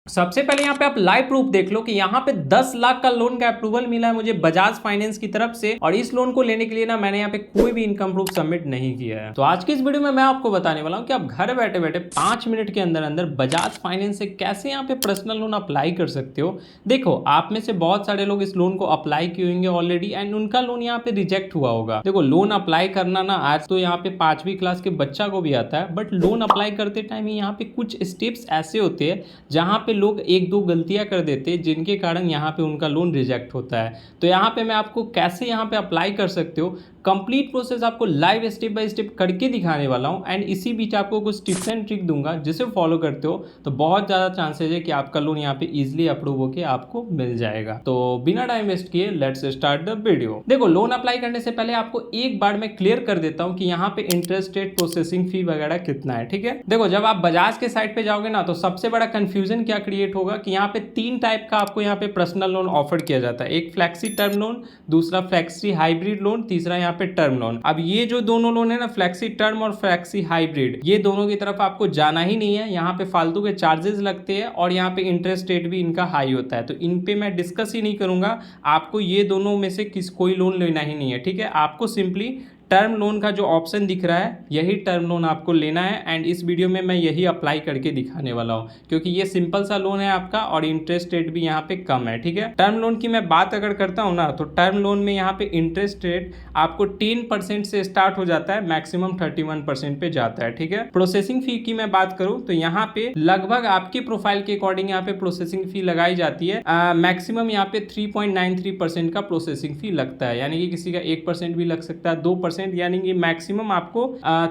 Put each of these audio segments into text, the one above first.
सबसे पहले यहाँ पे आप लाइव प्रूफ देख लो कि यहाँ पे 10 लाख का लोन का अप्रूवल मिला है मुझे बजाज फाइनेंस की तरफ से, और इस लोन को लेने के लिए ना मैंने यहाँ पे कोई भी इनकम प्रूफ सबमिट नहीं किया है। तो आज की इस वीडियो में मैं आपको बताने वाला हूँ कि आप घर बैठे बैठे 5 मिनट के अंदर अंदर बजाज फाइनेंस से कैसे यहाँ पे पर्सनल लोन अप्लाई कर सकते हो। देखो, आप में से बहुत सारे लोग इस लोन को अप्लाई किए होंगे ऑलरेडी एंड उनका लोन यहाँ पे रिजेक्ट हुआ होगा। देखो, लोन अप्लाई करना ना आज तो यहाँ पे 5वीं क्लास के बच्चा को भी आता है, बट लोन अप्लाई करते टाइम यहाँ पे कुछ स्टेप्स ऐसे होते हैं जहाँ पे लोग एक दो गलतियां कर देते हैं जिनके कारण यहाँ पे उनका लोन रिजेक्ट होता है। तो यहाँ पे मैं आपको कैसे यहाँ पे अप्लाई कर सकते हो कंप्लीट प्रोसेस आपको लाइव स्टेप बाय स्टेप करके दिखाने वाला हूँ, एंड इसी बीच आपको कुछ टिप्स एंड ट्रिक दूंगा जिसे फॉलो करते हो तो बहुत ज़्यादा चांसेस है कि आपका लोन यहाँ पे इजीली अप्रूव होकर आपको मिल जाएगा। तो बिना टाइम वेस्ट किए लेट्स स्टार्ट द वीडियो। देखो, लोन अप्लाई करने से पहले आपको एक बार मैं क्लियर कर देता हूँ कि यहाँ पे इंटरेस्ट रेट, प्रोसेसिंग फी वगैरह कितना है। ठीक है, देखो, जब आप बजाज के साइट पे जाओगे ना तो सबसे बड़ा कंफ्यूजन क्या क्रिएट होगा कि यहाँ पे 3 टाइप का आपको यहाँ पे पर्सनल लोन ऑफर किया जाता है। एक फ्लेक्सी टर्म लोन, दूसरा फ्लेक्सी हाइब्रिड लोन, तीसरा यहाँ पे टर्म लोन। अब ये जो दोनों लोन है ना, फ्लेक्सी टर्म और फ्लेक्सी हाइब्रिड, ये दोनों की तरफ आपको जाना ही नहीं है। यहाँ पे फालतू के चार्जेस लगते हैं और यहाँ पे इंटरेस्ट रेट भी इनका हाई होता है, तो इन पे मैं डिस्कस ही नहीं करूंगा। आपको ये दोनों में से कोई लोन लेना ही नहीं है। ठीक है, आपको सिंपली टर्म लोन का जो ऑप्शन दिख रहा है यही टर्म लोन आपको लेना है, एंड इस वीडियो में मैं यही अप्लाई करके दिखाने वाला हूँ क्योंकि ये सिंपल सा लोन है आपका और इंटरेस्ट रेट भी यहाँ पे कम है। ठीक है, टर्म लोन की मैं बात अगर करता हूँ ना तो टर्म लोन में यहाँ पे इंटरेस्ट रेट आपको 10% से स्टार्ट हो जाता है, मैक्सिमम 31% पे जाता है। ठीक है, प्रोसेसिंग फी की मैं बात करूँ तो यहाँ पे लगभग आपके प्रोफाइल के अकॉर्डिंग यहाँ पे प्रोसेसिंग फी लगाई जाती है। मैक्सिमम यहाँ पे 3.93% का प्रोसेसिंग फी लगता है, यानी कि किसी का 1% भी लग सकता है, 2%, यानी कि मैक्सिमम आपको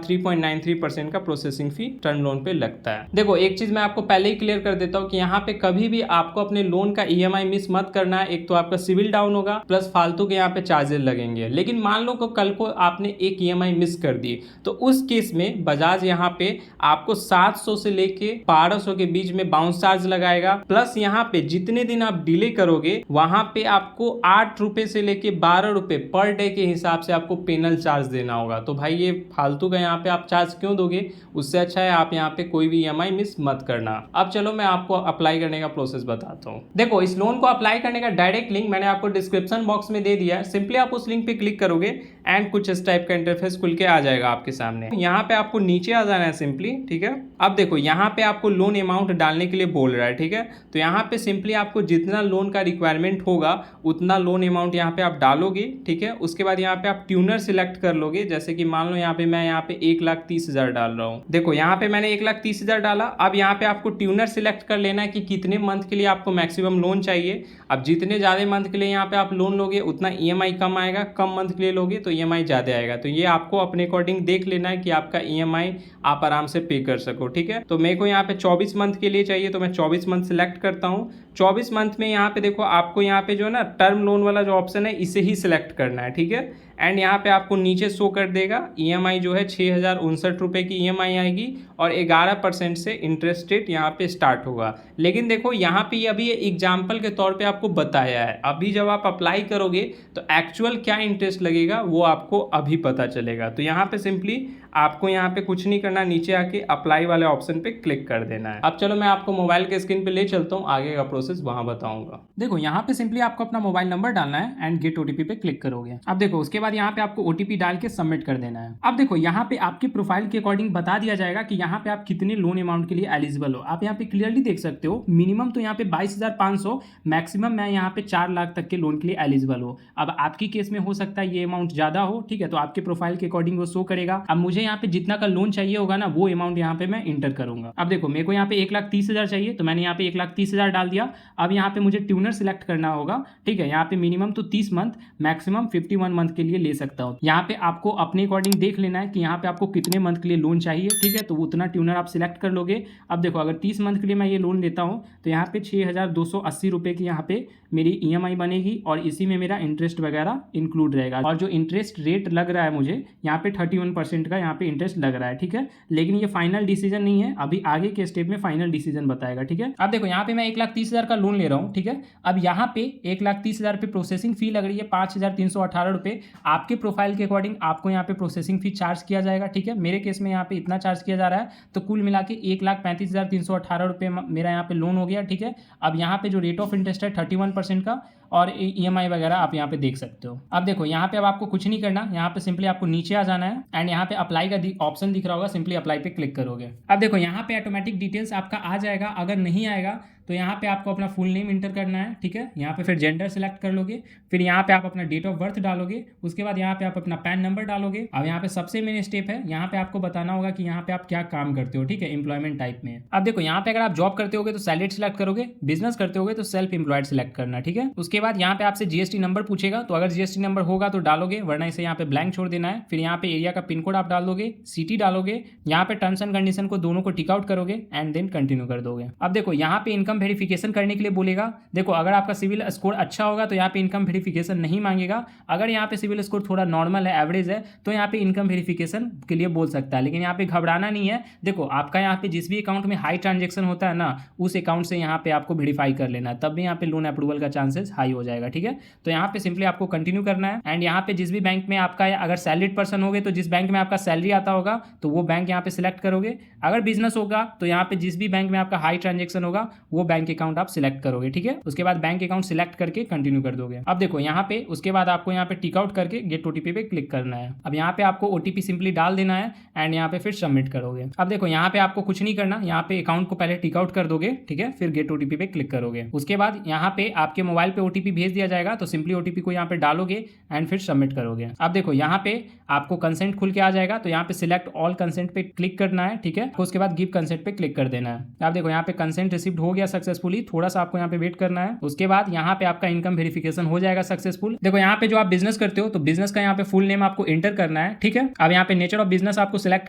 3.93% का प्रोसेसिंग फी टर्म लोन पे लगता है। देखो, एक चीज मैं आपको पहले ही क्लियर कर देता हूं कि यहाँ पे कभी भी आपको अपने लोन का ईएमआई मिस मत करना है। एक तो आपका सिविल डाउन होगा, प्लस फालतू के यहाँ पे चार्जेस लगेंगे। लेकिन मान लो कि कल को आपने एक ईएमआई मिस कर दी तो उस केस में बजाज यहाँ पे आपको 700 से लेके 1200 के बीच में बाउंस चार्ज लगाएगा, प्लस यहाँ पे जितने दिन आप डिले करोगे वहां पे आपको 8 रुपए से लेके 12 रुपए पर डे के हिसाब से आपको पेनल चार्ज देना होगा। तो भाई ये फालतू का यहाँ पे आप चार्ज क्यों दोगे, उससे अच्छा है आप यहाँ पे कोई भी ईएमआई मिस मत करना। अब चलो मैं आपको अप्लाई करने का प्रोसेस बताता हूँ। देखो, इस लोन को अप्लाई करने का डायरेक्ट लिंक मैंने आपको डिस्क्रिप्शन बॉक्स में दे दिया है। सिंपली आप उस लिंक पे क्लिक करोगे एंड कुछ इस टाइप का इंटरफेस खुल के आ जाएगा आपके सामने। यहाँ पे आपको नीचे आ जाना है सिंपली। ठीक है, अब देखो यहाँ पे आपको लोन अमाउंट डालने के लिए बोल रहा है। ठीक है, तो यहाँ पे सिंपली आपको जितना लोन का रिक्वायरमेंट होगा उतना लोन अमाउंट यहाँ पे आप डालोगे। ठीक है, उसके बाद यहाँ पे आप ट्यूनर सिलेक्ट कर लोगे। जैसे कि मान लो यहाँ पे मैं यहाँ पे 1,30,000 डाल रहा हूँ। देखो, यहाँ पे मैंने 1,30,000 डाला। अब यहाँ पे आपको ट्यूनर सिलेक्ट कर लेना है कि कितने मंथ के लिए आपको मैक्सिमम लोन चाहिए। अब जितने ज़्यादा मंथ के लिए यहाँ पे आप लोन लोगे उतना ईएमआई कम आएगा, कम मंथ के लिए लोगे तो ईएमआई ज़्यादा आएगा। तो ये आपको अपने अकॉर्डिंग देख लेना है कि आपका ईएमआई आप आराम से पे कर सको। ठीक है, तो मेरे को यहाँ पे 24 मंथ के लिए चाहिए तो मैं 24 मंथ सिलेक्ट करता हूँ। 24 मंथ में यहाँ पे देखो आपको यहाँ पे जो है ना टर्म लोन वाला जो ऑप्शन है इसे ही सिलेक्ट करना है। ठीक है, एंड यहाँ पे आपको नीचे शो कर देगा ईएमआई जो है 6,059 रुपये की ईएमआई आएगी और 11% से इंटरेस्ट रेट यहाँ पे स्टार्ट होगा। लेकिन देखो यहाँ पे अभी एग्जाम्पल के तौर पे आपको बताया है, अभी जब आप अप्लाई करोगे तो एक्चुअल क्या इंटरेस्ट लगेगा वो आपको अभी पता चलेगा। तो यहाँ पे सिंपली आपको यहाँ पे कुछ नहीं करना, नीचे आके अप्लाई वाले ऑप्शन पे क्लिक कर देना है। अब चलो मैं आपको मोबाइल के स्क्रीन पे ले चलता हूँ, आगे का प्रोसेस वहां बताऊंगा। देखो, यहाँ पे सिंपली आपको अपना मोबाइल नंबर डालना है एंड गेट ओटीपी पे क्लिक करोगे। अब देखो, उसके बाद यहाँ पे आपको ओटीपी डाल के सबमिट कर देना है। अब देखो, यहाँ पे आपके प्रोफाइल के अकॉर्डिंग बता दिया जाएगा कि यहाँ पे आप कितने लोन अमाउंट के लिए एलिजिबल हो। आप यहाँ पे क्लियरली देख सकते हो, मिनिमम तो यहाँ पे 22,500, मैक्सिमम मैं यहाँ पे 4 लाख तक के लोन के लिए एलिजिबल हो। अब आपकी केस में हो सकता है ये अमाउंट ज्यादा हो। ठीक है, तो आपके प्रोफाइल के अकॉर्डिंग वो शो करेगा। अब मुझे यहाँ पे जितना का लोन चाहिए होगा ना वो अमाउंट यहाँ पे मैं इंटर करूंगा। अब देखो, मेरे को यहाँ पे 1,30,000 चाहिए तो मैंने यहाँ पे 1,30,000 डाल दिया। अब यहाँ पे मुझे ट्यूनर सिलेक्ट करना होगा। ठीक है, यहाँ पे मिनिमम तो 30 मंथ, मैक्सिमम 51 मंथ के लिए ले सकता हूँ। यहाँ पे आपको अपने अकॉर्डिंग देख लेना है कि यहाँ पे आपको कितने मंथ के लिए लोन चाहिए। ठीक है, तो उतना ट्यूनर आप सिलेक्ट कर लोगे। अब देखो, अगर 30 मंथ के लिए मैं ये लोन लेता हूँ तो यहाँ पे 6,280 रुपये की यहाँ पे मेरी ईएमआई बनेगी और इसी में मेरा इंटरेस्ट वगैरह इंक्लूड रहेगा। और जो इंटरेस्ट रेट लग रहा है मुझे यहाँ पे 31% का यहाँ पे इंटरेस्ट लग रहा है। ठीक है, लेकिन ये फाइनल डिसीजन नहीं है, अभी आगे के स्टेप में फाइनल डिसीजन बताएगा। ठीक है, अब देखो यहाँ पे मैं 1,30,000 का लोन ले रहा हूँ। ठीक है, अब यहाँ पे 1,30,000 पे प्रोसेसिंग फी लग रही है 5,318 रुपये। आपके प्रोफाइल के अकॉर्डिंग आपको यहाँ पे प्रोसेसिंग फी चार्ज किया जाएगा, ठीक है। मेरे केस में यहाँ पे इतना चार्ज किया जा रहा है, तो कुल मिला के 1,35,318 रुपये मेरा यहाँ पे लोन हो गया, ठीक है। अब यहाँ पे जो रेट ऑफ इंटरेस्ट है 31% का, और EMI वगैरह आप यहाँ पे देख सकते हो। अब देखो यहाँ पे अब आपको कुछ नहीं करना, यहाँ पे सिंपली आपको नीचे आ जाना है एंड यहाँ पे अप्लाई का ऑप्शन दिख रहा होगा, सिंपली अप्लाई पे क्लिक करोगे। अब देखो यहाँ पे ऑटोमेटिक डिटेल्स आपका आ जाएगा, अगर नहीं आएगा तो यहाँ पे आपको अपना फुल नेम इंटर करना है, ठीक है। यहाँ पे फिर जेंडर सेलेक्ट कर लोगे, फिर यहाँ पे आप अपना डेट ऑफ बर्थ डालोगे, उसके बाद यहाँ पे आप अपना पैन नंबर डालोगे। अब यहाँ पे सबसे मेन स्टेप है, यहाँ पे आपको बताना होगा कि यहाँ पे आप क्या काम करते हो, ठीक है, एम्प्लॉयमेंट टाइप में। अब देखो यहाँ पे अगर आप जॉब करते होगे तो सैलरी सेलेक्ट करोगे, बिजनेस करते होगे तो सेल्फ एम्प्लॉयड सेलेक्ट करना, ठीक है। उसके बाद यहाँ पे आपसे GST नंबर पूछेगा, तो अगर GST नंबर होगा तो डालोगे, वरना इसे यहाँ पे ब्लैंक छोड़ देना है। फिर यहाँ पे एरिया का पिन कोड आप डाल दोगे, सिटी डालोगे, यहाँ पे टर्म्स एंड कंडीशन को दोनों को टिक आउट करोगे एंड देन कंटिन्यू कर दोगे। अब देखो यहाँ पे इनकम वेरिफिकेशन करने के लिए बोलेगा। देखो अगर आपका सिविल स्कोर अच्छा होगा तो यहाँ पे इनकम वेरिफिकेशन नहीं मांगेगा, अगर यहाँ पे सिविल स्कोर थोड़ा नॉर्मल है, एवरेज है, तो यहाँ पे इनकम वेरिफिकेशन के लिए बोल सकता है। लेकिन यहाँ पे घबराना नहीं है, देखो आपका यहाँ पे जिस भी अकाउंट में हाई ट्रांजेक्शन होता है ना, उस अकाउंट से यहाँ पे आपको वेरीफाई कर लेना है, तब भी यहाँ पे लोन अप्रूवल का चांसेस हाई हो जाएगा, ठीक है। तो यहाँ पे सिंपली आपको कंटिन्यू करना है एंड यहाँ पे जिस भी बैंक में आपका, अगर सैलरीड पर्सन होगे तो जिस बैंक में आपका सैलरी आता होगा तो वो बैंक यहाँ पे सिलेक्ट करोगे, अगर बिजनेस होगा तो यहाँ पे जिस भी बैंक में आपका हाई ट्रांजेक्शन होगा वो बैंक अकाउंट आप सिलेक्ट करोगे, ठीक है। उसके बाद बैंक अकाउंट सिलेक्ट करके कंटिन्यू कर दोगे। अब देखो यहाँ पे उसके बाद आपको यहाँ पे टिक आउट करके गेट OTP पे क्लिक करना है। अब यहाँ पे आपको OTP सिंपली डाल देना है एंड यहाँ पे फिर सबमिट करोगे। अब देखो यहाँ पे आपको कुछ नहीं करना, यहाँ पे अकाउंट को पहले टिक आउट कर दोगे, ठीक है, फिर गेट OTP पे क्लिक करोगे। उसके बाद यहाँ पे आपके मोबाइल पे OTP भेज दिया जाएगा, तो सिंपली OTP को यहाँ पे डालोगे एंड फिर सबमिट करोगे। अब देखो यहाँ पे आपको कंसेंट खुल के आ जाएगा, तो यहाँ पे सिलेक्ट ऑल कंसेंट पे क्लिक करना है, ठीक है। उसके बाद गिव कंसेंट पे क्लिक कर देना है। अब देखो यहाँ पे कंसेंट रिसीव्ड हो गया सक्सेसफुली, थोड़ा सा आपको यहाँ पे वेट करना है। उसके बाद यहाँ पे आपका इनकम वेरिफिकेशन हो जाएगा सक्सेसफुल। देखो यहाँ पे जो आप बिजनेस करते हो तो बिजनेस का यहाँ पे फुल नेम आपको एंटर करना है, ठीक है। अब यहाँ पे नेचर ऑफ बिजनेस आपको सिलेक्ट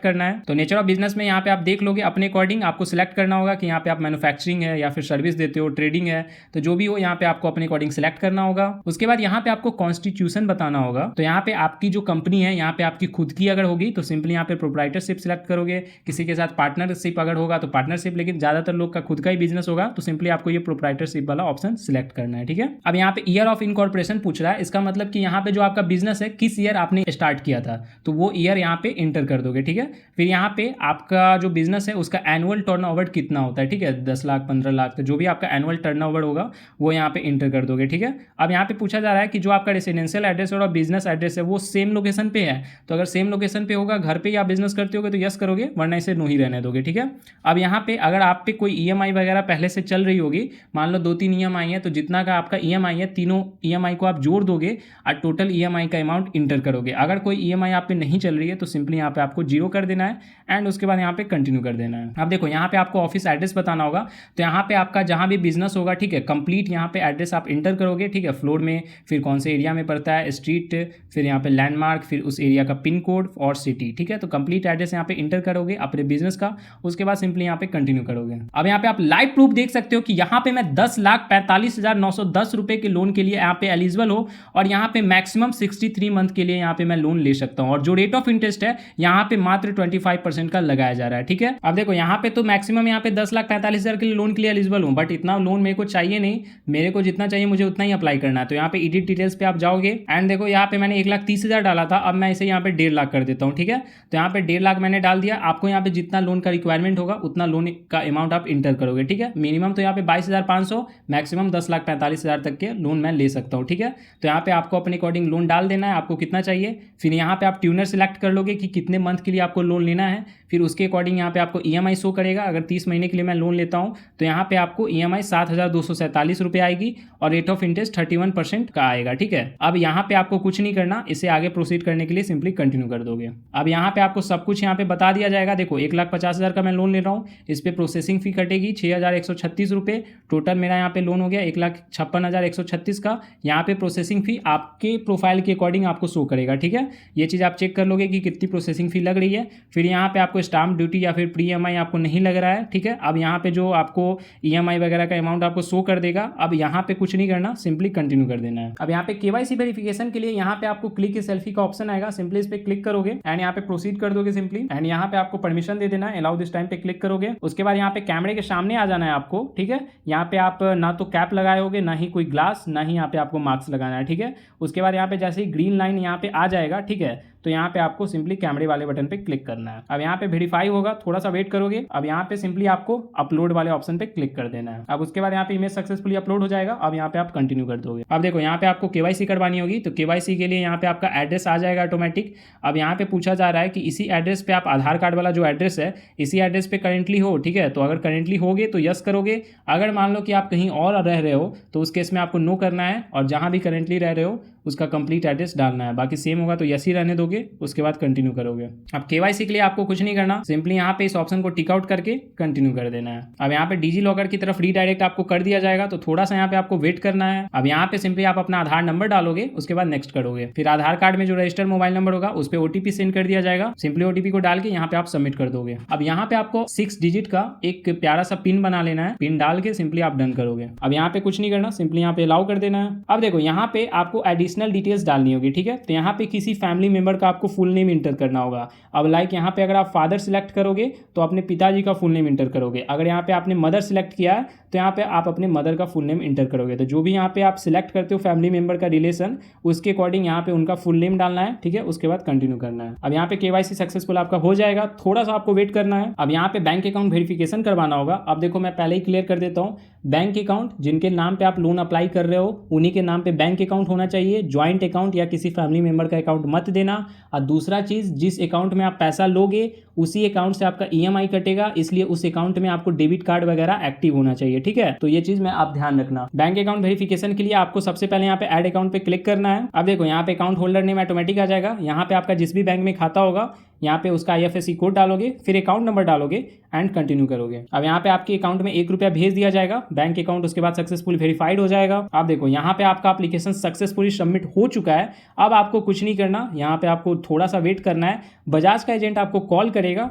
करना है, तो नेचर ऑफ बिजनेस में यहाँ पे आप देख लोगे अपने अकॉर्डिंग आपको सिलेक्ट करना होगा कि यहाँ पे आप मैन्युफैक्चरिंग है या फिर सर्विस देते हो, ट्रेडिंग है, तो जो भी हो यहाँ पे आपको अपने अकॉर्डिंग सिलेक्ट करना होगा। उसके बाद यहाँ पे आपको कॉन्स्टिट्यूशन बताना होगा, तो यहाँ पे आपकी जो कंपनी है यहाँ पे आपकी खुद की अगर होगी तो सिंपली यहाँ पे प्रोप्राइटरशिप सिलेक्ट करोगे, किसी के साथ पार्टनरशिप अगर होगा तो पार्टनरशिप, लेकिन ज्यादातर लोग का खुद का ही बिजनेस होगा तो सिंपली आपको ये प्रोप्राइटरशिप वाला ऑप्शन सिलेक्ट करना है, ठीक है। अब यहाँ पे ईयर ऑफ इनकॉर्पोरेशन पूछ रहा है, इसका मतलब कि यहाँ पे जो आपका बिजनेस है किस ईयर आपने स्टार्ट किया था, तो वो ईयर यहाँ पे इंटर कर दोगे, ठीक है। फिर यहाँ पे आपका जो बिजनेस है उसका एनुअल टर्नओवर कितना होता है, ठीक है, 10 लाख 15 लाख, तो जो भी आपका एनुअल टर्नओवर होगा वो यहाँ पे इंटर कर दोगे, ठीक है। अब यहाँ पे पूछा जा रहा है कि जो आपका रेसिडेंशियल एड्रेस और बिजनेस एड्रेस है वो सेम लोकेशन पे है, तो अगर सेम लोकेशन पे होगा, घर पे ही आप बिजनेस करते होगे तो यस करोगे, वरना इसे नो ही रहने दोगे, ठीक है। अब यहाँ पे अगर आप पे कोई EMI वगैरह पहले से चल रही होगी, मान लो 2-3 EMI है, तो जितना का आपका EMI है तीनों EMI को आप जोड़ दोगे और टोटल EMI का अमाउंट इंटर करोगे। अगर कोई EMI आप पे नहीं चल रही है तो सिंपली यहाँ पे आपको 0 कर देना है एंड उसके बाद यहाँ पे कंटिन्यू कर देना है। अब देखो यहाँ पे आपको ऑफिस एड्रेस बताना होगा, तो यहाँ पे आपका जहाँ भी बिजनेस होगा, ठीक है, कंप्लीट यहाँ पे एड्रेस आप इंटर करोगे, ठीक है, फ्लोर में, फिर कौन से एरिया में पड़ता है, स्ट्रीट, फिर यहाँ पे लैंडमार्क, फिर उस एरिया का पिन कोड और सिटी, ठीक है। तो कंप्लीट एड्रेस यहाँ पे इंटर करोगे अपने बिजनेस का, उसके बाद सिंपली यहाँ पे कंटिन्यू करोगे। अब यहाँ पे आप लाइव प्रूफ देख सकते हो कि यहाँ पे मैं 10,45,910 रुपए के लोन के लिए यहाँ पे एलिजिबल हो और यहाँ पे मैक्सिमम 63 मंथ के लिए यहाँ पे मैं लोन ले सकता हूँ, और जो रेट ऑफ इंटरेस्ट है यहाँ पे मात्र 25% का लगाया जा रहा है, ठीक है। अब देखो यहाँ पे तो मैक्सिमम यहाँ पे 10,45,000 के लिए लोन के लिए एलिजिबल हूँ, बट इतना लोन मेरे को चाहिए नहीं, मेरे को जितना चाहिए मुझे उतना ही अप्लाई करना है। तो यहाँ पे एडिट डिटेल्स पे आप जाओगे एंड देखो यहाँ पे मैंने 1,30,000 डाला था, अब मैं इसे यहाँ पे 1.5 लाख कर देता हूँ, ठीक है। तो यहाँ पे 1.5 लाख मैंने डाल दिया। आपको यहाँ पे जितना लोन का रिक्वायरमेंट होगा उतना लोन का अमाउंट आप इंटर करोगे, ठीक है। मिनिमम तो यहाँ पे 22,500, मैक्सिमम 10,45,000 तक के लोन मैं ले सकता हूँ, ठीक है। तो यहाँ पे आपको अपने अकॉर्डिंग लोन डाल देना है, आपको कितना चाहिए, फिर यहाँ पे आप ट्यूनर सेलेक्ट कर लोगे कि कितने मंथ के लिए आपको लोन लेना है, फिर उसके अकॉर्डिंग यहाँ पे आपको EMI शो करेगा। अगर 30 महीने के लिए मैं लोन लेता हूँ तो यहाँ पे आपको EMI 7,247 रुपये आएगी और रेट ऑफ इंटरेस्ट 31% का आएगा, ठीक है। अब यहाँ पे आपको कुछ नहीं करना, इसे आगे प्रोसीड करने के लिए सिंपली कंटिन्यू कर दोगे। अब यहाँ पे आपको सब कुछ यहाँ पे बता दिया जाएगा। देखो 1,50,000 का मैं लोन ले रहा हूँ, इस पर प्रोसेसिंग फी कटेगी 6,136 रुपये, टोटल मेरा यहाँ पे लोन हो गया 1,56,136 का। यहाँ पे प्रोसेसिंग फी आपके प्रोफाइल के अकॉर्डिंग आपको शो करेगा, ठीक है। ये चीज़ आप चेक कर लोगे कि कितनी प्रोसेसिंग फी लग रही है। फिर यहाँ पे आपको स्टाम्प ड्यूटी या फिर प्री EMI आपको नहीं लग रहा है, ठीक है। अब यहाँ पे जो आपको EMI वगैरह का अमाउंट आपको शो कर देगा। अब यहाँ पे कुछ नहीं करना, करना, सिंपली कंटिन्यू कर देना है। अब यहाँ पे केवाईसी वेरिफिकेशन के लिए यहाँ पे आपको क्लिक सेल्फी का ऑप्शन आएगा, सिंपली इस पे क्लिक करोगे एंड यहाँ पे प्रोसीड कर दोगे सिंपली, एंड यहाँ पे आपको परमिशन दे देना है, अलाउ दिस टाइम पे क्लिक करोगे। उसके बाद यहाँ पे कैमरे के सामने आ जाना है आपको, ठीक है। यहाँ पे आप ना तो कैप लगाए होगे, ना ही कोई ग्लास, ना ही यहाँ पे आपको मास्क लगाना है, ठीक है। उसके बाद यहाँ पे जैसे ही ग्रीन लाइन यहाँ पे आ जाएगा, ठीक है, तो यहाँ पे आपको सिंपली कैमरे वाले बटन पे क्लिक करना है। अब यहाँ पे वेरीफाई होगा, थोड़ा सा वेट करोगे। अब यहाँ पे सिंपली आपको अपलोड वाले ऑप्शन पे क्लिक कर देना है। अब उसके बाद यहाँ पे इमेज सक्सेसफुली अपलोड हो जाएगा। अब यहाँ पे आप कंटिन्यू कर दोगे। अब देखो यहाँ पे आपको केवाईसी करवानी होगी, तो केवाईसी के लिए यहाँ पे आपका एड्रेस आ जाएगा ऑटोमेटिक। अब यहाँ पे पूछा जा रहा है कि इसी एड्रेस पे आप आधार कार्ड वाला जो एड्रेस है, इसी एड्रेस पे करेंटली हो, ठीक है। तो अगर करेंटली होगे तो यस करोगे। अगर मान लो कि आप कहीं और रह रहे हो तो उस केस में आपको नो करना है, और जहाँ भी करेंटली रह रहे हो उसका कंप्लीट एड्रेस डालना है। बाकी सेम होगा तो यस ही रहने दोगे, उसके बाद कंटिन्यू करोगे। अब केवाईसी के लिए आपको कुछ नहीं करना, सिंपली यहाँ पे इस ऑप्शन को टिक आउट करके कंटिन्यू कर देना है। अब यहाँ पे डिजी लॉकर की तरफ रीडायरेक्ट आपको कर दिया जाएगा, तो थोड़ा सा यहाँ पे आपको वेट करना है। अब यहाँ पे सिंपली आप अपना आधार नंबर डालोगे, उसके बाद नेक्स्ट करोगे। फिर आधार कार्ड में जो रजिस्टर्ड मोबाइल नंबर होगा उस पर ओटीपी सेंड कर दिया जाएगा, सिंपली ओटीपी को डाल के यहाँ पे आप सबमिट कर दोगे। अब यहाँ पे आपको 6 डिजिट का एक प्यारा सा पिन बना लेना है, पिन डाल के सिंपली आप डन करोगे। अब यहाँ पे कुछ नहीं करना, सिंपली यहाँ पे अलाउ कर देना है। अब देखो यहाँ पे आपको एडिशनल डिटेल्स डालनी होगी, ठीक है। तो यहाँ पे किसी फैमिली मेंबर का आपको फुल नेम इंटर करना होगा। अब लाइक यहाँ पे अगर आप फादर सिलेक्ट करोगे तो अपने पिताजी का फुल नेम इंटर करोगे। अगर यहाँ पे आपने मदर सिलेक्ट किया है तो यहाँ पे आप अपने मदर का फुल नेम इंटर करोगे। तो जो भी यहाँ पे आप सिलेक्ट करते हो फैमिली मेंबर का रिलेशन, उसके अकॉर्डिंग यहाँ पे उनका फुल नेम डालना है, ठीक है। उसके बाद कंटिन्यू करना है। अब यहाँ पे केवाईसी सक्सेसफुल आपका हो जाएगा, थोड़ा सा आपको वेट करना है। अब यहाँ पे बैंक अकाउंट वेरिफिकेशन करवाना होगा। अब देखो मैं पहले ही क्लियर कर देता हूँ, बैंक अकाउंट जिनके नाम पे आप लोन अप्लाई कर रहे हो उन्हीं के नाम पे बैंक अकाउंट होना चाहिए। ज्वाइंट अकाउंट या किसी फैमिली मेंबर का अकाउंट मत देना। और दूसरा चीज, जिस अकाउंट में आप पैसा लोगे उसी अकाउंट से आपका ईएमआई कटेगा, इसलिए उस अकाउंट में आपको डेबिट कार्ड वगैरह एक्टिव होना चाहिए, ठीक है। तो ये चीज में आप ध्यान रखना। बैंक अकाउंट वेरिफिकेशन के लिए आपको सबसे पहले यहाँ पे ऐड अकाउंट पे क्लिक करना है। अब देखो यहाँ पे अकाउंट होल्डर नेम ऑटोमेटिक आ जाएगा। यहाँ पे आपका जिस भी बैंक में खाता होगा यहाँ पे उसका IFSC कोड डालोगे, फिर अकाउंट नंबर डालोगे एंड कंटिन्यू करोगे। अब यहाँ पे आपके अकाउंट में 1 रुपया भेज दिया जाएगा बैंक अकाउंट, उसके बाद सक्सेसफुल वेरीफाइड हो जाएगा। अब देखो यहाँ पे आपका एप्लीकेशन सक्सेसफुली सबमिट हो चुका है। अब आपको कुछ नहीं करना, यहाँ पे आपको थोड़ा सा वेट करना है। बजाज का एजेंट आपको कॉल करेगा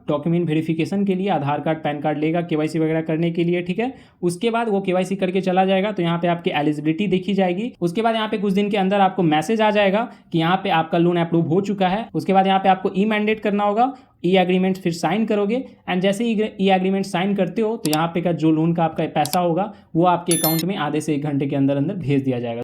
डॉक्यूमेंट वेरिफिकेशन के लिए, आधार कार्ड पैन कार्ड लेगा केवाईसी वगैरह करने के लिए, ठीक है। उसके बाद वो केवाईसी करके चला जाएगा, तो यहाँ पे आपकी एलिजिबिलिटी देखी जाएगी। उसके बाद यहाँ पे कुछ दिन के अंदर आपको मैसेज आ जाएगा कि यहाँ पे आपका लोन अप्रूव हो चुका है। उसके बाद यहाँ पे आपको ई मैंडेट करना होगा, ई एग्रीमेंट फिर साइन करोगे, एंड जैसे ही ई एग्रीमेंट साइन करते हो तो यहाँ पे का जो लोन का आपका पैसा होगा वो आपके अकाउंट में आधे से 1 घंटे के अंदर अंदर भेज दिया जाएगा।